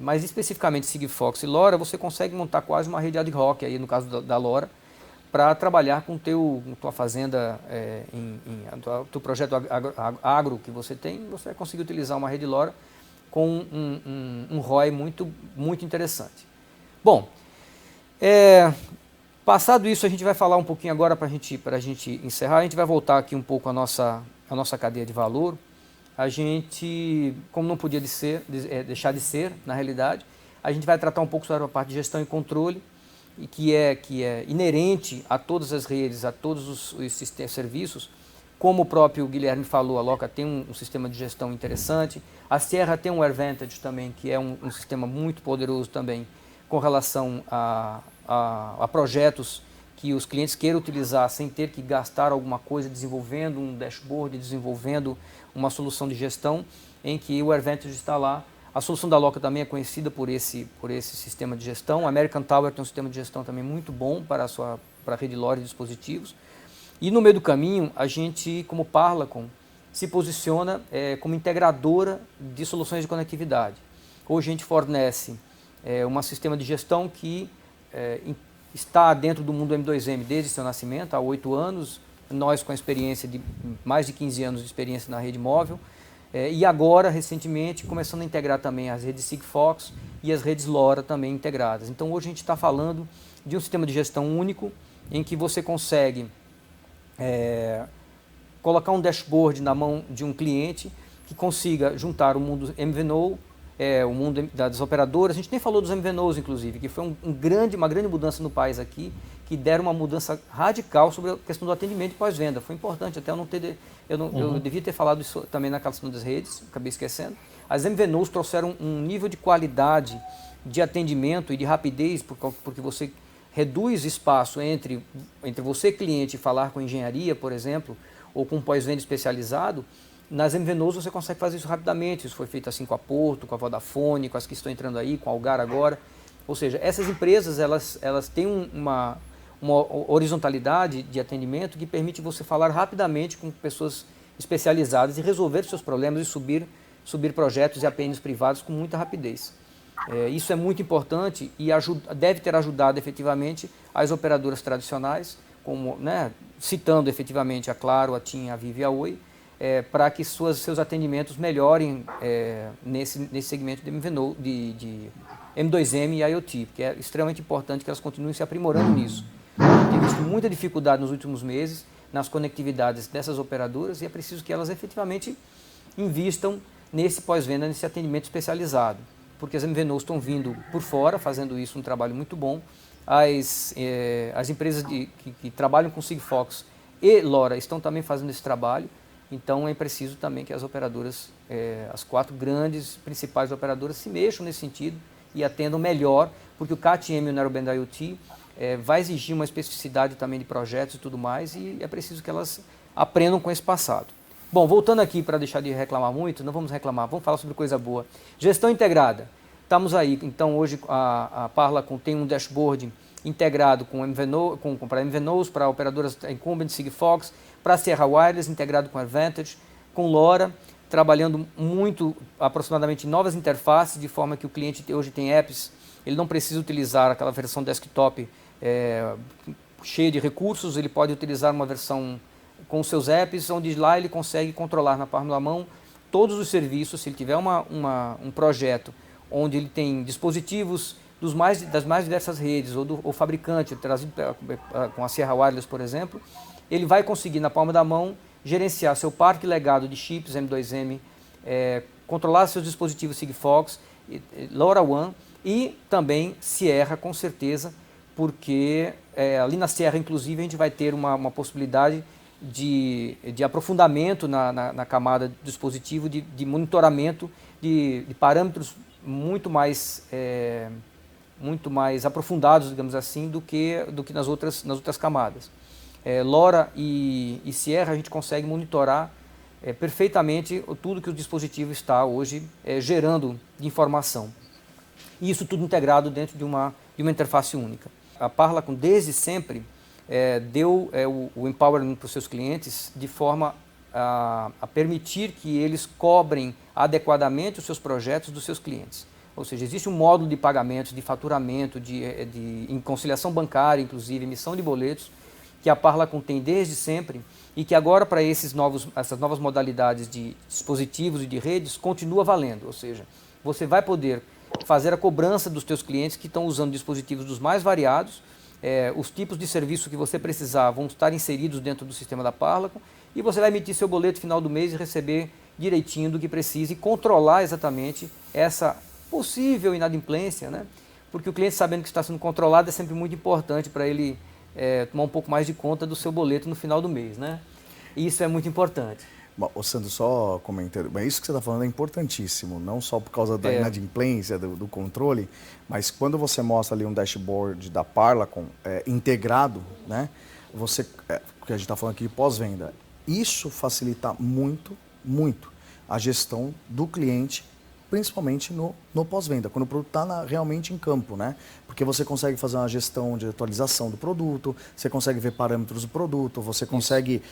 mas especificamente Sigfox e LoRa você consegue montar quase uma rede ad hoc, aí no caso da LoRa, para trabalhar com tua fazenda, teu projeto agro que você tem, você vai conseguir utilizar uma rede LoRa com um ROI muito, muito interessante. Bom, passado isso, a gente vai falar um pouquinho agora para a gente encerrar, a gente vai voltar aqui um pouco a nossa cadeia de valor. A gente, como não podia deixar de ser, na realidade, a gente vai tratar um pouco sobre a parte de gestão e controle, e que é inerente a todas as redes, a todos os serviços. Como o próprio Guilherme falou, a Loca tem um sistema de gestão interessante, a Sierra tem um AirVantage também, que é um sistema muito poderoso também com relação a projetos que os clientes queiram utilizar sem ter que gastar alguma coisa desenvolvendo um dashboard, desenvolvendo uma solução de gestão, em que o AirVantage está lá. A solução da Loca também é conhecida por esse sistema de gestão. A American Tower tem um sistema de gestão também muito bom para a rede LoRa de dispositivos. E no meio do caminho, a gente, como Parlacom, se posiciona como integradora de soluções de conectividade. Hoje a gente fornece um sistema de gestão que está dentro do mundo M2M desde seu nascimento, há 8 anos, nós com a experiência de mais de 15 anos de experiência na rede móvel, e agora, recentemente, começando a integrar também as redes Sigfox e as redes LoRa também integradas. Então hoje a gente está falando de um sistema de gestão único, em que você consegue colocar um dashboard na mão de um cliente que consiga juntar o mundo MVNO, o mundo das operadoras. A gente nem falou dos MVNOs, inclusive, que foi uma grande mudança no país aqui, que deram uma mudança radical sobre a questão do atendimento e pós-venda. Foi importante, até eu devia ter falado isso também na questão das redes, acabei esquecendo. As MVNOs trouxeram um nível de qualidade de atendimento e de rapidez, porque você reduz espaço entre você, cliente, e falar com engenharia, por exemplo, ou com um pós-venda especializado. Nas MVNOs você consegue fazer isso rapidamente. Isso foi feito assim com a Porto, com a Vodafone, com as que estão entrando aí, com a Algar agora. Ou seja, essas empresas elas têm uma horizontalidade de atendimento que permite você falar rapidamente com pessoas especializadas e resolver seus problemas e subir projetos e APNs privados com muita rapidez. Isso é muito importante e deve ter ajudado efetivamente as operadoras tradicionais, como, né, citando efetivamente a Claro, a TIM, a Vivo e a Oi, para que seus atendimentos melhorem nesse segmento de MVNO, de M2M e IoT, porque é extremamente importante que elas continuem se aprimorando nisso. Tem visto muita dificuldade nos últimos meses nas conectividades dessas operadoras e é preciso que elas efetivamente invistam nesse pós-venda, nesse atendimento especializado, porque as MVNOs estão vindo por fora, fazendo isso um trabalho muito bom. As empresas que trabalham com Sigfox e LoRa estão também fazendo esse trabalho. Então é preciso também que as operadoras, as 4 grandes principais operadoras, se mexam nesse sentido e atendam melhor, porque o CAT-M e o Narrowband IoT vai exigir uma especificidade também de projetos e tudo mais, e é preciso que elas aprendam com esse passado. Bom, voltando aqui para deixar de reclamar muito, não vamos reclamar, vamos falar sobre coisa boa. Gestão integrada. Estamos aí, então hoje a Parlacom tem um dashboard integrado com MVNO, para MVNOs, para operadoras incumbent, Sigfox, para Sierra Wireless, integrado com AirVantage, com LoRa, trabalhando muito, aproximadamente, em novas interfaces, de forma que o cliente hoje tem apps, ele não precisa utilizar aquela versão desktop cheia de recursos, ele pode utilizar uma versão com os seus apps, onde lá ele consegue controlar na palma da mão todos os serviços. Se ele tiver um projeto onde ele tem dispositivos das mais diversas redes, ou do fabricante, trazido com a Sierra Wireless, por exemplo, ele vai conseguir, na palma da mão, gerenciar seu parque legado de chips M2M, controlar seus dispositivos Sigfox, LoRaWAN e também Sierra, com certeza, porque ali na Sierra, inclusive, a gente vai ter uma possibilidade de aprofundamento na camada do dispositivo, de monitoramento de parâmetros muito mais muito mais aprofundados, digamos assim, do que nas outras camadas. LoRa e Sierra a gente consegue monitorar perfeitamente tudo que o dispositivo está hoje gerando de informação. E isso tudo integrado dentro de uma interface única. A Parlacom, desde sempre, deu o empowerment para os seus clientes de forma a permitir que eles cobrem adequadamente os seus projetos dos seus clientes. Ou seja, existe um módulo de pagamentos, de faturamento, em conciliação bancária, inclusive, emissão de boletos, que a Parlacom tem desde sempre e que agora para essas novas modalidades de dispositivos e de redes continua valendo. Ou seja, você vai poder fazer a cobrança dos teus clientes que estão usando dispositivos dos mais variados, os tipos de serviço que você precisar vão estar inseridos dentro do sistema da Parlacom e você vai emitir seu boleto final do mês e receber direitinho do que precisa e controlar exatamente essa possível inadimplência, né? Porque o cliente sabendo que está sendo controlado é sempre muito importante para ele tomar um pouco mais de conta do seu boleto no final do mês, né? E isso é muito importante. Ô Sandro, só comentando, mas isso que você está falando é importantíssimo, não só por causa da inadimplência, do controle, mas quando você mostra ali um dashboard da Parlacom integrado, né? Porque a gente está falando aqui de pós-venda, isso facilita muito, muito a gestão do cliente, principalmente no pós-venda, quando o produto está realmente em campo, né? Porque você consegue fazer uma gestão de atualização do produto, você consegue ver parâmetros do produto, você consegue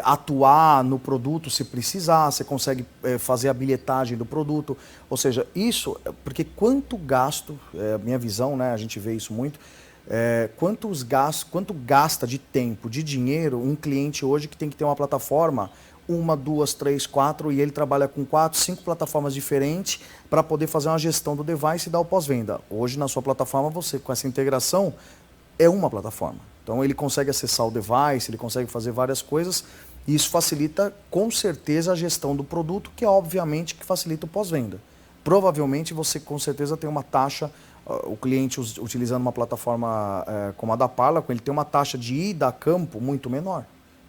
atuar no produto se precisar, você consegue fazer a bilhetagem do produto, ou seja, isso, porque quanto gasto, minha visão, né, a gente vê isso muito, quanto gasta de tempo, de dinheiro um cliente hoje que tem que ter uma plataforma, 1, 2, 3, 4, e ele trabalha com 4, 5 plataformas diferentes para poder fazer uma gestão do device e dar o pós-venda. Hoje, na sua plataforma, você, com essa integração, é uma plataforma. Então, ele consegue acessar o device, ele consegue fazer várias coisas, e isso facilita, com certeza, a gestão do produto, que é, obviamente, que facilita o pós-venda. Provavelmente, você, com certeza, tem uma taxa, o cliente utilizando uma plataforma como a da Parlacom, ele tem uma taxa de ida a campo muito menor.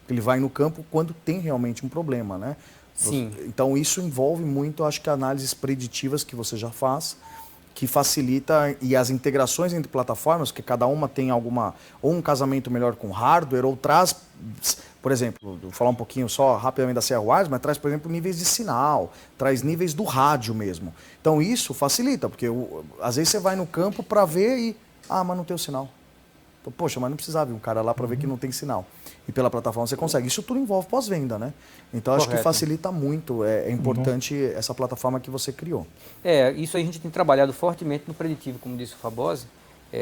Ele vai no campo quando tem realmente um problema, né? Sim. Então isso envolve muito, acho que análises preditivas que você já faz, que facilita, e as integrações entre plataformas, que cada uma tem ou um casamento melhor com hardware, ou traz, por exemplo, vou falar um pouquinho só rapidamente da Sierra Wireless, mas traz, por exemplo, níveis de sinal, traz níveis do rádio mesmo. Então isso facilita, porque às vezes você vai no campo para ver e, mas não tem o sinal. Poxa, mas não precisava vir um cara lá para ver que não tem sinal. E pela plataforma você consegue. Isso tudo envolve pós-venda, né? Então acho que facilita muito. É importante essa plataforma que você criou. Isso aí a gente tem trabalhado fortemente no preditivo, como disse o Fabosi,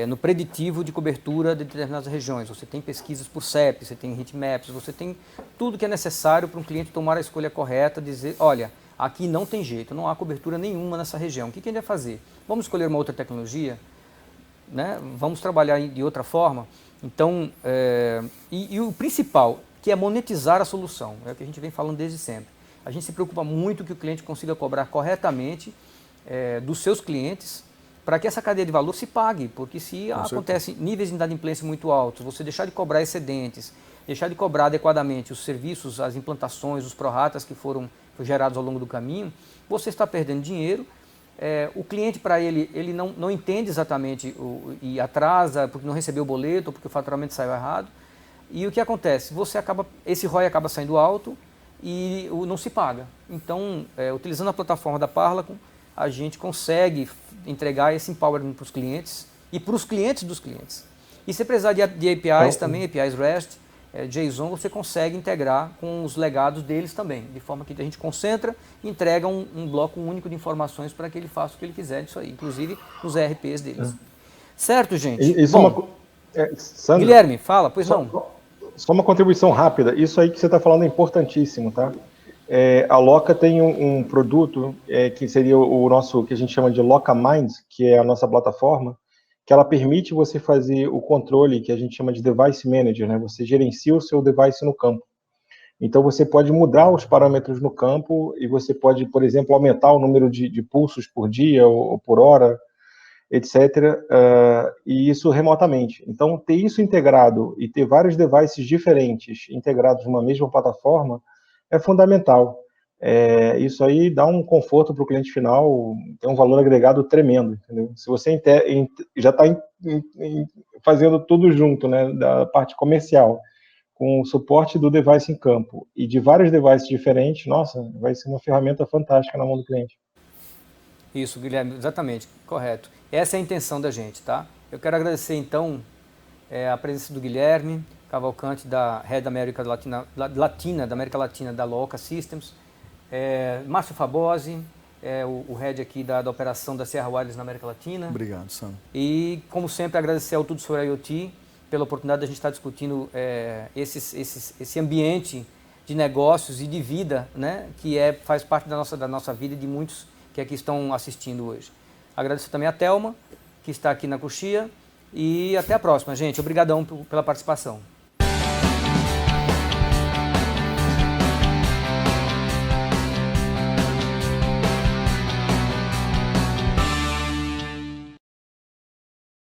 no preditivo de cobertura de determinadas regiões. Você tem pesquisas por CEP, você tem heatmaps, você tem tudo que é necessário para um cliente tomar a escolha correta, dizer, olha, aqui não tem jeito, não há cobertura nenhuma nessa região. O que a gente vai fazer? Vamos escolher uma outra tecnologia? Né? Vamos trabalhar de outra forma. Então, e o principal, que é monetizar a solução, é o que a gente vem falando desde sempre. A gente se preocupa muito que o cliente consiga cobrar corretamente dos seus clientes para que essa cadeia de valor se pague, porque se acontecem níveis de inadimplência muito altos, você deixar de cobrar excedentes, deixar de cobrar adequadamente os serviços, as implantações, os prorratas que foram gerados ao longo do caminho, você está perdendo dinheiro. O cliente, para ele não entende exatamente e atrasa porque não recebeu o boleto, ou porque o faturamento saiu errado. E o que acontece? Esse ROI acaba saindo alto e não se paga. Então, utilizando a plataforma da Parlacom, a gente consegue entregar esse empowerment para os clientes e para os clientes dos clientes. E se precisar de APIs também, APIs REST, JSON, você consegue integrar com os legados deles também, de forma que a gente concentra e entrega um bloco único de informações para que ele faça o que ele quiser disso aí, inclusive os ERPs deles. Certo, gente? Isso bom, Sandro, Guilherme, fala, pois não. Só uma contribuição rápida, isso aí que você está falando é importantíssimo, tá? A Loca tem um produto que seria o nosso, que a gente chama de Loca Minds, que é a nossa plataforma, que ela permite você fazer o controle, que a gente chama de Device Manager, né? Você gerencia o seu device no campo. Então, você pode mudar os parâmetros no campo e você pode, por exemplo, aumentar o número de pulsos por dia ou por hora, etc. E isso remotamente. Então, ter isso integrado e ter vários devices diferentes integrados numa mesma plataforma é fundamental. isso aí dá um conforto para o cliente final, tem um valor agregado tremendo, entendeu? Se você já está fazendo tudo junto, né, da parte comercial, com o suporte do device em campo e de vários devices diferentes, nossa, vai ser uma ferramenta fantástica na mão do cliente. Isso, Guilherme, exatamente, correto. Essa é a intenção da gente, tá? Eu quero agradecer, então, a presença do Guilherme Cavalcante, da Head América Latina, da América Latina da Loca Systems, Márcio Fabosi, o Head aqui da operação da Sierra Wireless na América Latina. Obrigado, Sam. E, como sempre, agradecer ao Tudo sobre IoT pela oportunidade de a gente estar discutindo esse ambiente de negócios e de vida, né, que faz parte da nossa vida e de muitos que aqui estão assistindo hoje. Agradeço também a Thelma, que está aqui na coxia, e até a próxima, gente. Obrigadão pela participação.